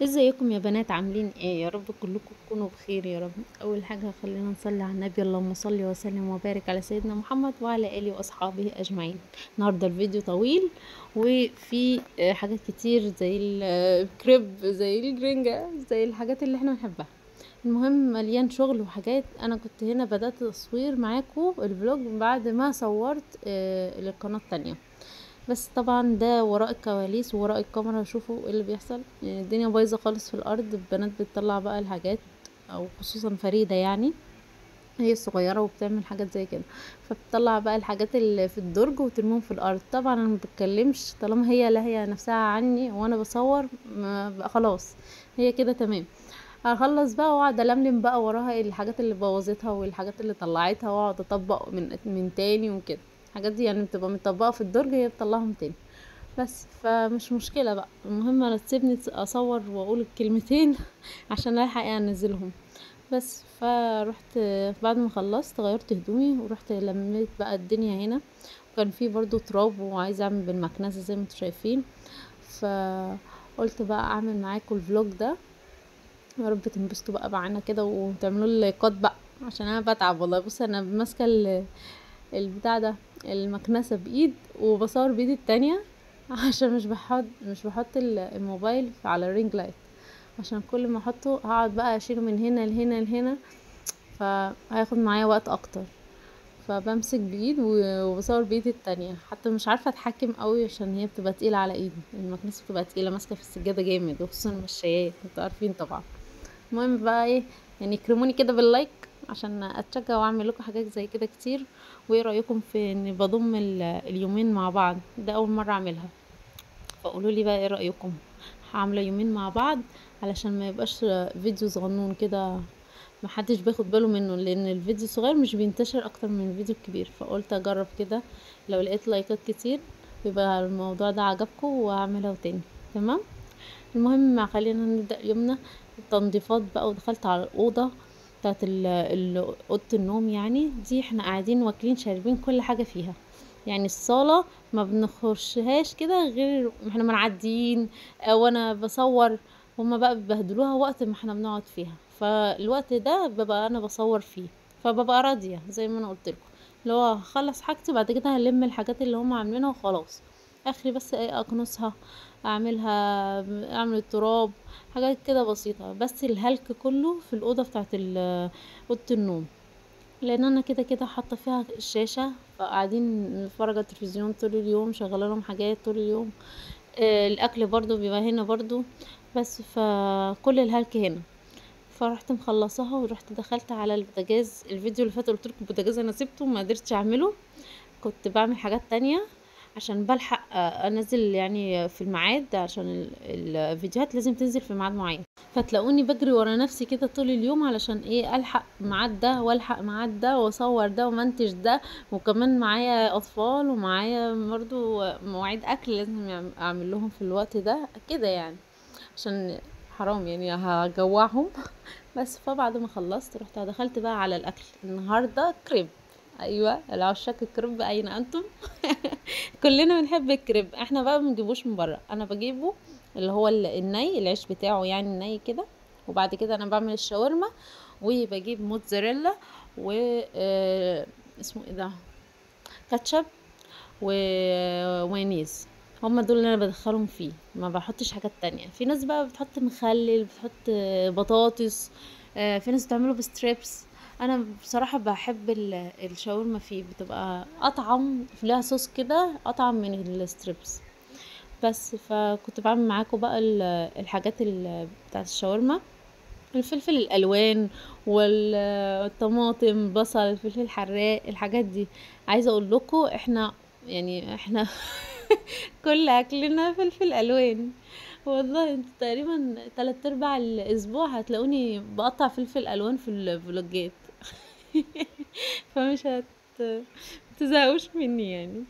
ازيكم يا بنات؟ عاملين ايه؟ يا رب كلكم تكونوا بخير يا رب. اول حاجه خلينا نصلي على النبي، اللهم صل وسلم وبارك على سيدنا محمد وعلى اله واصحابه اجمعين. النهارده الفيديو طويل وفي حاجات كتير زي الكريب، زي الجرينجا، زي الحاجات اللي احنا بنحبها. المهم مليان شغل وحاجات. انا كنت هنا بدأت تصوير معاكم الفلوج بعد ما صورت للقناه التانية. بس طبعا ده وراء الكواليس ووراء الكاميرا. شوفوا ايه اللي بيحصل. يعني الدنيا بايظه خالص في الارض. البنات بتطلع بقى الحاجات، او خصوصا فريده يعني، هي الصغيره وبتعمل حاجات زي كده. فبتطلع بقى الحاجات اللي في الدرج وترميهم في الارض. طبعا انا ما بتكلمش طالما هي لا هي نفسها عني وانا بصور، ما بقى خلاص هي كده تمام. هخلص بقى واقعد الملم بقى وراها الحاجات اللي بوظتها والحاجات اللي طلعتها، واقعد اطبق من تاني وكده. الحاجات دي يعني بتبقى متطبقه في الدرج، هي بتطلعهم تاني. بس فمش مشكله بقى، المهم انا تسيبني اصور واقول الكلمتين عشان الحق انزلهم. بس فروحت بعد ما خلصت غيرت هدومي ورحت لميت بقى الدنيا هنا. وكان في برضو تراب وعايزه اعمل بالمكنسه زي ما انتم شايفين. فقلت بقى اعمل معاكم الفلوج ده. يا رب تنبسطوا بقى معانا كده وتعملوا لي لايكات بقى، عشان انا بتعب والله. بص انا ماسكه البتاع ده، المكنسه بايد وبصور بايدي التانية عشان مش بحط الموبايل على الرينج لايت. عشان كل ما احطه هقعد بقى اشيله من هنا لهنا لهنا، فهياخد معايا وقت اكتر. فبمسك بايد وبصور بايدي التانية. حتى مش عارفه اتحكم قوي عشان هي بتبقى تقيله على ايدي. المكنسه بتبقى تقيله ماسكه في السجاده جامد، وخصوصا المشايات انتوا عارفين طبعا. المهم بقى ايه، يعني كرموني كده باللايك عشان اتشجع واعمل لكم حاجات زي كده كتير. وايه رايكم في اني بضم اليومين مع بعض؟ ده اول مره اعملها. فقولوا لي بقى ايه رايكم. عامله يومين مع بعض علشان ما يبقاش فيديو صغنون كده محدش بياخد باله منه، لان الفيديو الصغير مش بينتشر اكتر من الفيديو الكبير. فقلت اجرب كده، لو لقيت لايكات كتير يبقى الموضوع ده عجبكم وهعمله تاني. تمام. المهم خلينا نبدأ يومنا. التنظيفات بقى، ودخلت على الأوضة بتاعت أوضة النوم. يعني دي احنا قاعدين واكلين شاربين كل حاجة فيها. يعني الصالة ما بنخشهاش كده غير احنا منعدين وانا بصور. هما بقى بيبهدلوها وقت ما احنا بنقعد فيها، فالوقت ده ببقى انا بصور فيه. فببقى راضية زي ما انا قلت لكم، اللي هو هخلص حاجتي بعد كده هلم الحاجات اللي هما عاملينها وخلاص. اخري بس ايه اكنسها، اعملها، اعمل التراب، حاجات كده بسيطة. بس الهلك كله في الأوضة بتاعت أوضة النوم، لأن أنا كده كده حاطة فيها الشاشة. فقاعدين نتفرج على التلفزيون طول اليوم، شغالة لهم حاجات طول اليوم. الأكل برضو بيبقى هنا برضو. بس فكل الهلك هنا. فرحت مخلصاها ورحت دخلت على البوتاجاز. الفيديو اللي فات قلت لكم البوتاجاز انا سبته ما قدرتش اعمله، كنت بعمل حاجات تانية عشان بلحق انزل يعني في الميعاد. عشان الفيديوهات لازم تنزل في ميعاد معين. فتلاقوني بجري ورا نفسي كده طول اليوم علشان ايه، الحق ميعاد ده والحق ميعاد ده واصور ده ومنتج ده. وكمان معايا اطفال ومعايا برضو مواعيد اكل لازم اعمل لهم في الوقت ده كده يعني، عشان حرام يعني هجوعهم. بس فبعد ما خلصت رحت دخلت بقى على الاكل. النهارده كريب. ايوه العشاق الكريب اين انتم؟ كلنا بنحب الكريب. احنا بقى بنجيبوش من بره، انا بجيبه اللي هو الني، العيش بتاعه يعني الني كده. وبعد كده انا بعمل الشاورما، وبجيب موتزاريلا و اسمه ايه ده، كاتشب ومايونيز. هما دول اللي انا بدخلهم فيه، ما بحطش حاجات تانية. في ناس بقى بتحط مخلل، بتحط بطاطس، في ناس بتعمله بستريبس. انا بصراحة بحب الشاورما فيه بتبقى اطعم، لها صوص كده اطعم من الستريبس. بس فكنت بعمل معاكم بقى الحاجات بتاعت الشاورما. الفلفل الالوان والطماطم، بصل، الفلفل الحراق، الحاجات دي. عايزه اقول لكم احنا كل اكلنا فلفل الوان. والله انت تقريبا 3/4 الاسبوع هتلاقوني بقطع فلفل الوان في الفلوجات. فمش تزهقوش مني يعني.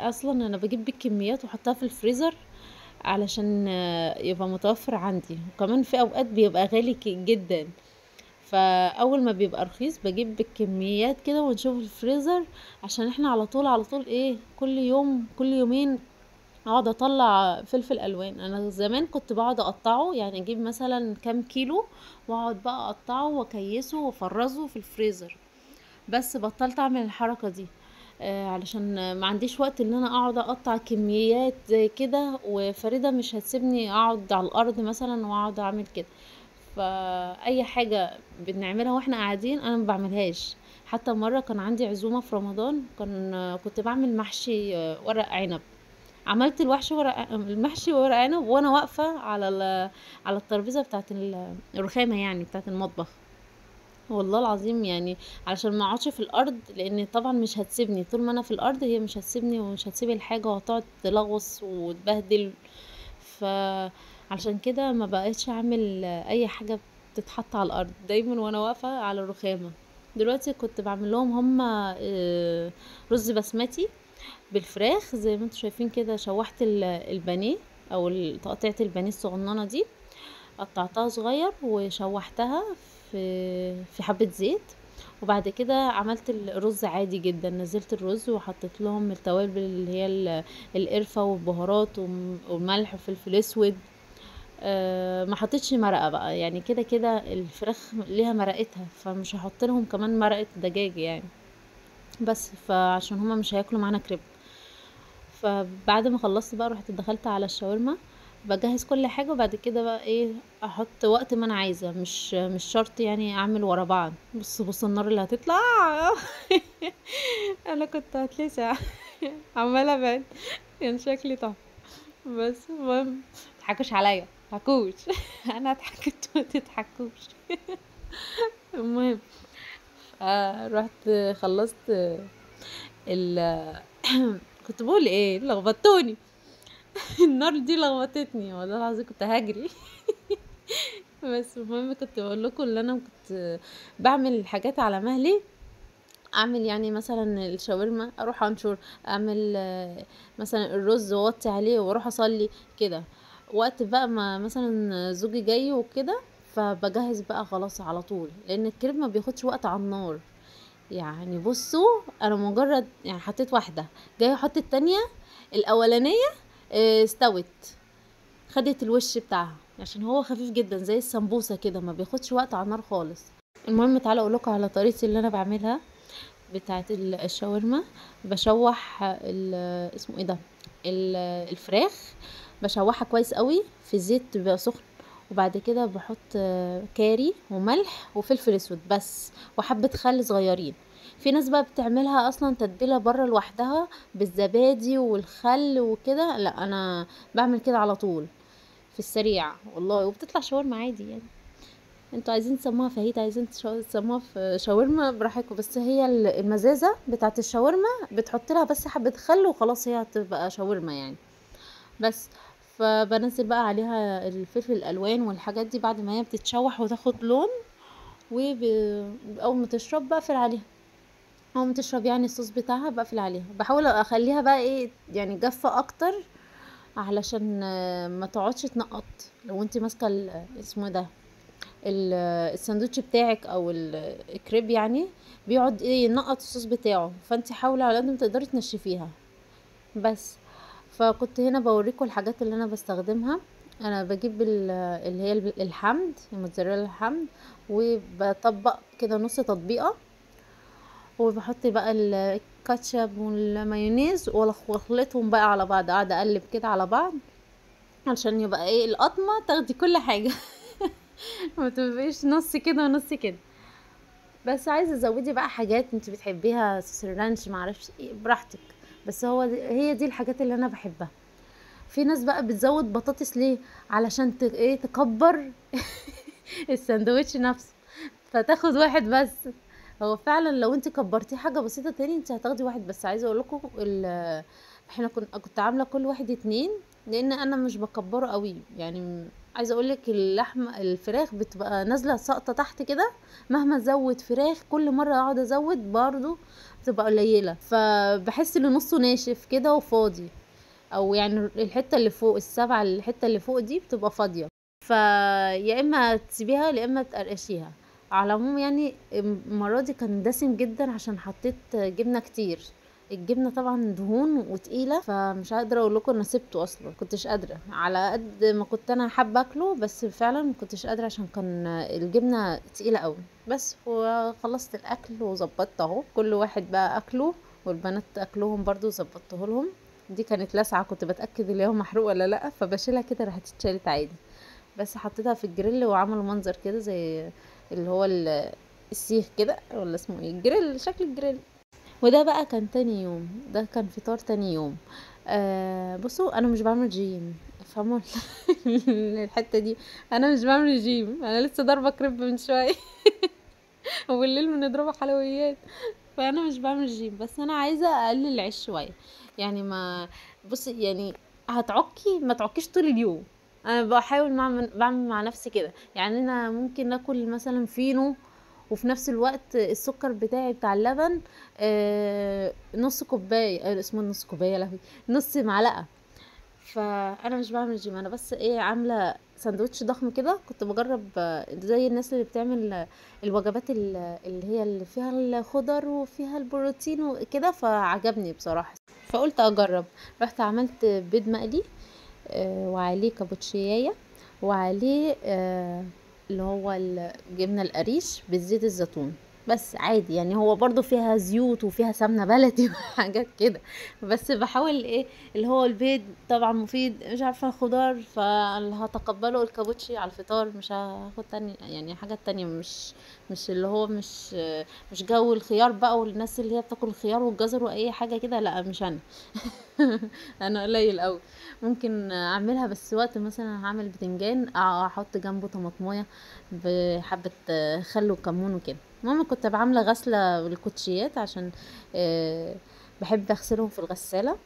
اصلا انا بجيب بالكميات واحطها في الفريزر علشان يبقى متوفر عندي. وكمان في اوقات بيبقى غالي جدا، فاول ما بيبقى رخيص بجيب بالكميات كده ونشوف الفريزر. عشان احنا على طول على طول ايه، كل يوم كل يومين اقعد اطلع فلفل الوان. انا زمان كنت بقعد اقطعه، يعني اجيب مثلا كام كيلو واقعد بقى اقطعه واكيسه وافرزه في الفريزر، بس بطلت اعمل الحركة دي. علشان ما عنديش وقت ان انا اقعد اقطع كميات زي كده، وفريدة مش هتسيبني اقعد على الارض مثلا واقعد اعمل كده. فاي حاجة بنعملها واحنا قاعدين انا ما بعملهاش. حتى مرة كان عندي عزومة في رمضان، كنت بعمل محشي ورق عنب. عملت المحشي ورق عنب وانا واقفة على الترابيزة بتاعة الرخامة، يعني بتاعة المطبخ. والله العظيم يعني علشان ما اقعدش في الارض، لان طبعا مش هتسيبني طول ما انا في الارض، هي مش هتسيبني ومش هتسيب الحاجه وهتقعد تلغوص وتبهدل. ف علشان كده ما بقيتش اعمل اي حاجه بتتحط على الارض، دايما وانا واقفه على الرخامه. دلوقتي كنت بعمل لهم هما رز بسمتي بالفراخ زي ما انتم شايفين كده. شوحت البانيه او تقطيعه البانيه الصغننه دي، قطعتها صغير وشوحتها في حبة زيت. وبعد كده عملت الرز عادي جدا، نزلت الرز وحطيت لهم التوابل اللي هي القرفة والبهارات والملح وفلفل اسود. ما حطيتش مرقة بقى، يعني كده كده الفراخ ليها مرقتها، فمش هحط لهم كمان مرقة دجاج يعني. بس فعشان هما مش هياكلوا معانا كريب. فبعد ما خلصت بقى رحت دخلت على الشاورما، بجهز كل حاجة، وبعد كده بقى ايه احط وقت ما انا عايزة، مش شرط يعني اعمل ورا بعض. بص النار اللي هتطلع. انا كنت هتلسع. عمالة ابعد، كان شكلي تحفة. بس المهم متضحكوش عليا، متضحكوش. انا ضحكت ما تضحكوش. المهم رحت خلصت ال كنت بقول ايه، لخبطتوني. النار دي لخبطتني والله العظيم، كنت هجري. بس المهم كنت بقول لكم ان انا كنت بعمل الحاجات على مهلي. اعمل يعني مثلا الشاورما اروح انشر، اعمل مثلا الرز واوطي عليه واروح اصلي كده. وقت بقى ما مثلا زوجي جاي وكده، فبجهز بقى خلاص على طول، لان الكريب ما بياخدش وقت على النار. يعني بصوا انا مجرد يعني حطيت واحده، جايه احط التانية، الاولانيه استوت، خدت الوش بتاعها، عشان هو خفيف جدا زي السمبوسه كده، ما بياخدش وقت على النار خالص. المهم تعالوا اقول لكم على طريقتي اللي انا بعملها بتاعه الشاورما. بشوح اسمه ايه ده، الفراخ. بشوحها كويس قوي في زيت بيبقى سخن، وبعد كده بحط كاري وملح وفلفل اسود بس، وحبة خل صغيرين. في ناس بقى بتعملها اصلا تتبيله بره لوحدها بالزبادي والخل وكده، لا انا بعمل كده على طول في السريع والله، وبتطلع شاورما عادي يعني. انتوا عايزين تسموها فاهيتا، عايزين تسموها في شاورما براحتكم، بس هي المزازه بتاعت الشاورما بتحط لها بس حبه خل وخلاص، هي هتبقى شاورما يعني. بس فبنزل بقى عليها الفلفل الالوان والحاجات دي بعد ما هي بتتشوح وتاخد لون، واول ما تشرب بقفل عليها. اول ما تشرب يعني الصوص بتاعها بقفل عليها، بحاول اخليها بقى ايه يعني جافه اكتر، علشان ما تقعدش تنقط. لو انت ماسكه اسمه ده الساندوتش بتاعك او الكريب يعني، بيقعد ايه ينقط الصوص بتاعه، فانت حاولي على قد ما تقدري تنشفيها. بس فكنت هنا بوريكم الحاجات اللي انا بستخدمها. انا بجيب اللي هي الحمد، الموتزاريلا الحمد، وبطبق كده نص تطبيقه، وبحط بقى الكاتشب والمايونيز واخلطهم بقى على بعض، قاعده اقلب كده على بعض علشان يبقى ايه القطمه تاخدي كل حاجه. ما تبقيش نص كده ونص كده. بس عايزه تزودي بقى حاجات انت بتحبيها، صوص الرانش معرفش ايه براحتك، بس هي دي الحاجات اللي انا بحبها. في ناس بقى بتزود بطاطس ليه؟ علشان ايه تكبر الساندوتش نفسه، فتاخد واحد بس. هو فعلا لو انت كبرتيه حاجه بسيطه تاني انت هتاخدي واحد بس. عايزه اقول لكم احنا كنت عامله كل واحد اتنين، لان انا مش بكبره قوي يعني. عايزه اقول لك الفراخ بتبقى نازله ساقطه تحت كده، مهما ازود فراخ كل مره اقعد ازود برضو بتبقى قليله، فبحس ان نصه ناشف كده وفاضي، او يعني الحته اللي فوق السبعه، الحته اللي فوق دي بتبقى فاضيه. فيا اما تسيبيها يا اما تقرقشيها. على العموم يعني المره دي كان دسم جدا عشان حطيت جبنه كتير، الجبنه طبعا دهون وتقيله، فمش قادره اقول لكم انا سبته اصلا، كنتش قادره على قد ما كنت انا حابه اكله، بس فعلا ما كنتش قادره عشان كان الجبنه تقيله قوي. بس وخلصت الاكل وظبطت اهو، كل واحد بقى اكله، والبنات اكلهم برضو ظبطته لهم. دي كانت لسعه كنت بتاكد اللي هو محروق ولا لا، فبشيلها كده راحت اتشالت عادي. بس حطيتها في الجريل وعملوا منظر كده زي اللي هو السيخ كده، ولا اسمه ايه، الجريل، شكل الجريل. وده بقى كان تاني يوم، ده كان فطار تاني يوم. بصوا انا مش بعمل جيم، فهموا الحته دي. انا مش بعمل جيم، انا لسه ضاربه كريب من شويه وبالليل بنضربه حلويات. فانا مش بعمل جيم، بس انا عايزه اقلل العيش شويه. يعني ما بصي يعني هتعكي ما تعكيش طول اليوم. انا بحاول بعمل مع نفسي كده. يعني انا ممكن اكل مثلا فينو، وفي نفس الوقت السكر بتاعي بتاع اللبن نص كوبايه، اسمه نص كوبايه يا لهوي، نص معلقه. فانا مش بعمل جيم، انا بس ايه، عامله ساندوتش ضخم كده. كنت بجرب زي الناس اللي بتعمل الوجبات اللي هي اللي فيها الخضر وفيها البروتين وكده، فعجبني بصراحه، فقلت اجرب. رحت عملت بيض مقلي وعليه كابوتشيايه، وعليه اللي هو الجبنه القريش بالزيت الزيتون. بس عادي يعني، هو برضو فيها زيوت وفيها سمنه بلدي وحاجات كده. بس بحاول ايه، اللي هو البيض طبعا مفيد، مش عارفه الخضار، فاللي هتقبله الكابوتشي على الفطار، مش هاخد تاني يعني حاجات تانية. مش اللي هو مش جو الخيار بقى، والناس اللي هي بتاكل الخيار والجزر واي حاجه كده، لا مش انا. انا قليل قوي. ممكن اعملها بس وقت مثلا هعمل بتنجان احط جنبه طماطمايه بحبه خل وكمون وكده. المهم كنت بعمله غسله بالكوتشيات عشان بحب اغسلهم في الغساله.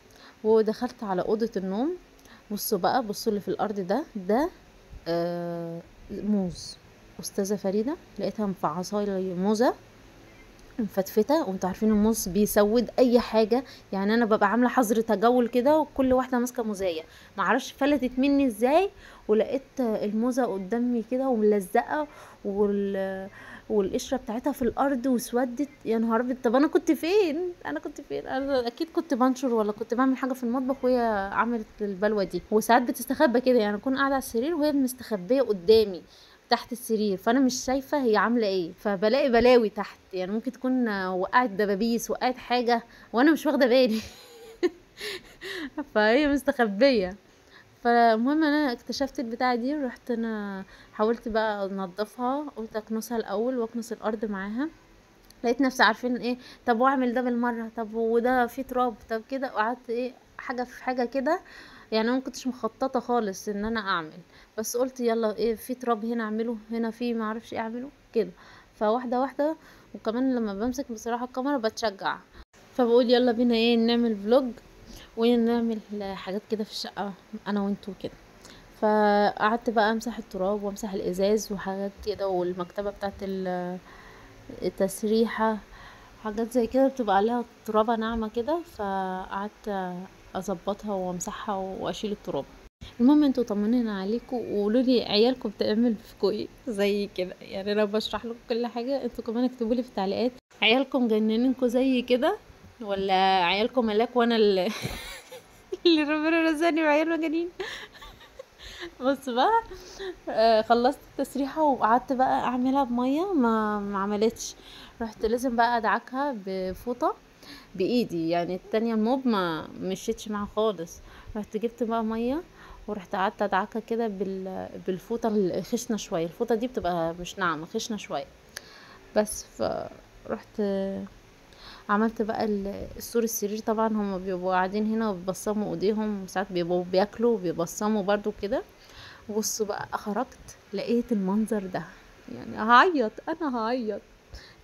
ودخلت على اوضه النوم. بصوا بقى، بصوا اللي في الارض ده موز. استاذه فريده لقيتها مفعصايه موزه مفتفته، وانتوا عارفين الموز بيسود اي حاجه. يعني انا ببقى عامله حظر تجول كده، وكل واحده ماسكه موزايه، معرفش فلتت مني ازاي، ولقيت الموزه قدامي كده وملزقه، والقشره بتاعتها في الارض وسودت. يا نهار ابيض، طب انا كنت فين انا اكيد كنت بنشر ولا كنت بعمل حاجه في المطبخ وهي عملت البلوه دي. وساعات بتستخبى كده، يعني اكون قاعده على السرير وهي مستخبيه قدامي تحت السرير، فانا مش شايفه هي عامله ايه، فبلاقي بلاوي تحت. يعني ممكن تكون وقعت دبابيس، وقعت حاجه وانا مش واخده بالي. فهي مستخبيه. فالمهم انا اكتشفت البتاعه دي، رحت انا حاولت بقى انضفها، قلت اكنسها الاول واكنس الارض معاها. لقيت نفسي عارفين ايه، طب واعمل ده بالمره، طب وده فيه تراب، طب كده، وقعدت ايه، حاجه في حاجه كده. يعني انا ما كنتش مخططه خالص ان انا اعمل، بس قلت يلا ايه، في تراب هنا اعمله، هنا في ما اعرفش ايه اعمله كده. فواحده واحده. وكمان لما بمسك بصراحه الكاميرا بتشجع، فبقول يلا بينا ايه نعمل فلوج ونعمل حاجات كده في الشقه انا وانتو كده. فقعدت بقى امسح التراب وامسح الازاز وحاجات كده، والمكتبه بتاعت التسريحه، حاجات زي كده بتبقى عليها ترابة ناعمة كده، فقعدت اظبطها وامسحها واشيل التراب. المهم انتوا طمنين عليكم وقولوا لي عيالكم بتعمل فيكوا ايه زي كده. يعني انا بشرح لكم كل حاجه، انتوا كمان اكتبوا لي في التعليقات عيالكم جننينكم زي كده، ولا عيالكم ملاك وانا اللي اللي ربنا رزقني بعيال مجانين. بص بقى، خلصت التسريحه وقعدت بقى اعملها بميه، ما عملتش. رحت لازم بقى ادعكها بفوطه بايدي، يعني التانية الموب ما مشيتش معاها خالص. رحت جبت بقى ميه، ورحت قعدت ادعكها كده بالفوطه الخشنه شويه. الفوطه دي بتبقى مش ناعمه، خشنه شويه. بس فرحت عملت بقى السور السرير. طبعا هما بيبقوا قاعدين هنا وبيبصموا ايديهم، وساعات بيبقوا بياكلوا وبيبصموا برضو كده. بصوا بقى، خرجت لقيت المنظر ده، يعني هعيط، انا هعيط.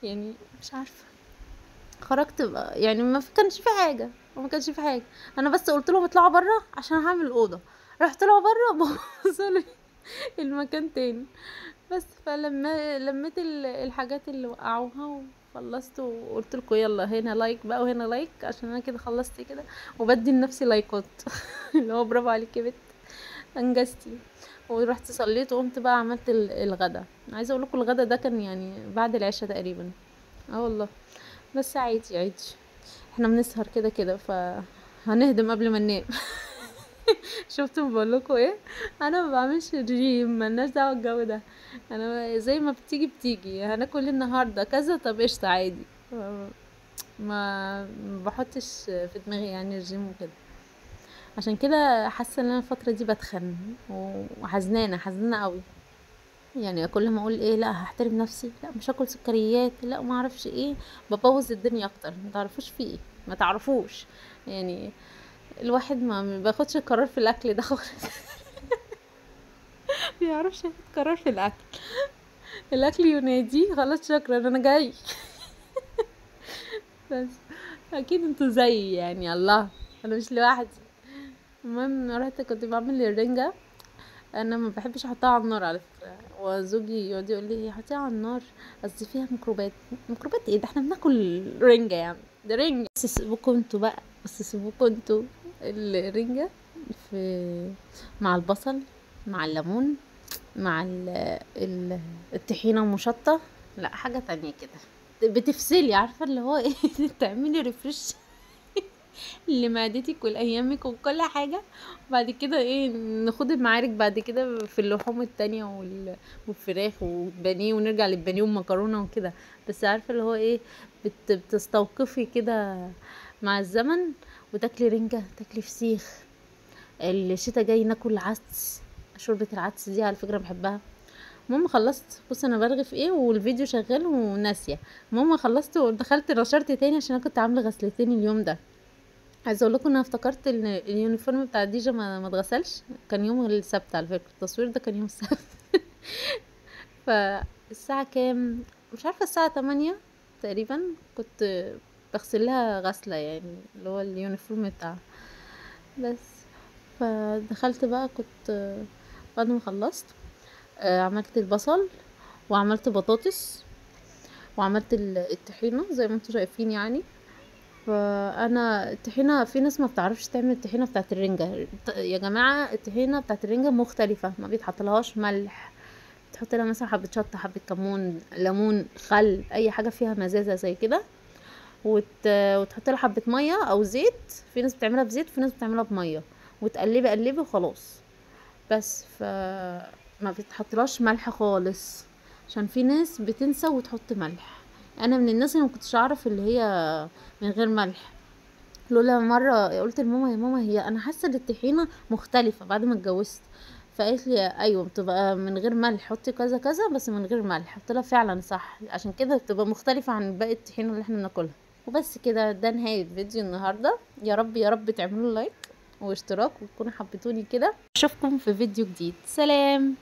يعني مش عارفه. خرجت بقى، يعني كانش في حاجه، وما كانش في حاجه. انا بس قلت لهم اطلعوا بره عشان هعمل الاوضه. رحت طلعوا بره بوظوا لي المكان تاني. بس فلما لميت الحاجات اللي وقعوها وخلصت، وقلت لكم يلا هنا لايك بقى وهنا لايك، عشان انا كده خلصت كده وبدي لنفسي لايكات. اللي هو برافو عليكي يا بت، انجزتي. ورحت صليت وقمت بقى عملت الغدا. عايزه اقول لكم الغدا ده كان يعني بعد العشاء تقريبا. اه والله. بس عادي عادي. احنا بنسهر كده كده هنهدم قبل ما ننام. شفتوا بقول لكم ايه؟ انا ما بعملش رجيم، ملناش دعوه الجو ده. انا زي ما بتيجي بتيجي، هناكل النهارده كذا، طب قشطه عادي. ما بحطش في دماغي يعني رجيم وكده. عشان كده حاسه ان انا الفتره دي بتخن وحزنانه حزنانه قوي. يعني كل ما اقول ايه، لا هحترم نفسي، لا مش هاكل سكريات، لا ما اعرفش ايه، ببوظ الدنيا اكتر. ما تعرفوش في ايه، ما تعرفوش يعني. الواحد ما بياخدش قرار في الاكل ده خالص. ما يعرفش ياخد قرار في الاكل. الاكل ينادي خلاص شكرا انا جاي. بس اكيد انتوا زيي يعني، الله انا مش لوحدي. المهم رحت كنت بعمل الرنجة. انا ما بحبش احطها على النار على فكره، وزوجي يقعد يقول لي حطيها على النار اصل فيها ميكروبات. ميكروبات ايه ده، احنا بناكل رنجه يعني، ده رنجه. بس سيبوكوا انتوا بقى، بس سيبوكوا انتوا. الرنجه في مع البصل، مع الليمون، مع الطحينه المشطه، لا حاجه تانية كده بتفصلي، عارفه اللي هو ايه. تعملي ريفرش لمعدتك ولايامك وكل حاجه. وبعد كده ايه، نخوض المعارك بعد كده في اللحوم التانية والفراخ والبانيه، ونرجع للبانيه والمكرونه وكده. بس عارفه اللي هو ايه، بتستوقفي كده مع الزمن. وتاكلي رنجة، تاكلي فسيخ. الشتا جاي ناكل عدس. شوربة العدس دي على فكرة بحبها. المهم خلصت، بص انا برغي في ايه والفيديو شغال وناسيه. المهم خلصت ودخلت نشرت تاني عشان انا كنت عامله غسلتين اليوم ده. عايزه اقول لكم انا افتكرت ان اليونيفورم بتاع ديجا ما اتغسلش. كان يوم السبت على فكره، التصوير ده كان يوم السبت. فالساعه كام، مش عارفه، الساعه 8 تقريبا. كنت بغسل لها غسله يعني، اللي هو اليونيفورم بتاعها. بس فدخلت بقى، كنت بعد ما خلصت عملت البصل، وعملت بطاطس، وعملت الطحينه زي ما انتم شايفين يعني. فانا الطحينه، في ناس ما بتعرفش تعمل الطحينه بتاعه الرنجه. يا جماعه الطحينه بتاعه الرنجه مختلفه، ما بيتحطلهاش ملح. تحط لها مثلا حبه شطه، حبه كمون، ليمون، خل، اي حاجه فيها مزازه زي كده. وتحط لها حبه ميه او زيت. في ناس بتعملها بزيت وفي ناس بتعملها بميه. وتقلبي قلبي وخلاص. بس ما بتحطلهاش ملح خالص، عشان في ناس بتنسى وتحط ملح. انا من الناس اللي ما كنتش اعرف اللي هي من غير ملح. لولا مره قلت لماما يا ماما، هي انا حاسه ان الطحينه مختلفه بعد ما اتجوزت. فقالت لي ايوه بتبقى من غير ملح، حطي كذا كذا بس من غير ملح. قلت لها فعلا صح، عشان كده بتبقى مختلفه عن باقي الطحينه اللي احنا بناكلها. وبس كده، ده نهايه فيديو النهارده. يا رب يا رب تعملوا لايك واشتراك وتكونوا حبيتوني كده. اشوفكم في فيديو جديد، سلام.